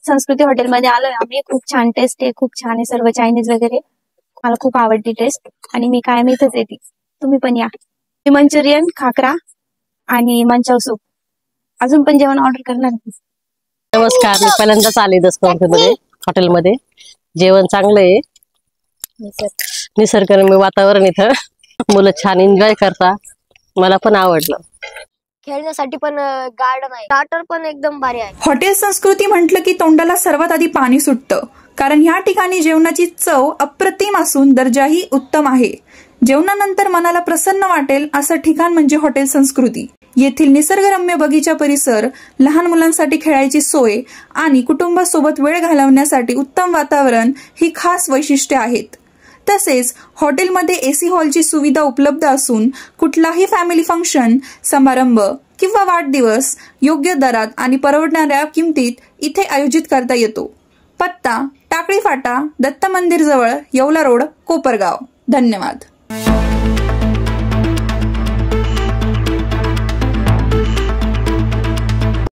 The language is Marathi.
संस्कृती हॉटेलमध्ये आलोय आम्ही. खूप छान टेस्ट आहे, खूप छान आहे सर्व चायनीज वगैरे. मला खूप आवडती टेस्ट आणि मी कायम इथंच येते. तुम्ही पण या. मंचुरियन, खाकरा आणि मंचाव सूप. अजून पण जेवण ऑर्डर करणार. नमस्कार, मी पहिल्यांदाच आले दसमध्ये हॉटेलमध्ये. जेवण चांगलं आहे, निसर्गरम्य वातावरण, इथं मुलं छान एन्जॉय करता. मला पण आवडलं. खेळण्यासाठी पण गार्डन आहे, स्टार्टर पण एकदम भारी आहे. हॉटेल संस्कृती म्हटलं की तोंडाला सर्वात आधी पाणी सुटतं, कारण ह्या ठिकाणी जेवणाची चव अप्रतिम असून दर्जाही उत्तम आहे. जेवणानंतर मनाला प्रसन्न वाटेल असं ठिकाण म्हणजे हॉटेल संस्कृती. येथील निसर्गरम्य बगीचा परिसर, लहान मुलांसाठी खेळायची सोय आणि कुटुंबासोबत वेळ घालवण्यासाठी उत्तम वातावरण ही खास वैशिष्ट्ये आहेत. तसेच हॉटेलमध्ये एसी हॉलची सुविधा उपलब्ध असून कुठलाही फॅमिली फंक्शन, समारंभ किंवा वाढदिवस योग्य दरात आणि परवडणाऱ्या किमतीत इथे आयोजित करता येतो. पत्ता टाकळी फाटा, दत्त मंदिर जवळ, येवला रोड, कोपरगाव. धन्यवाद.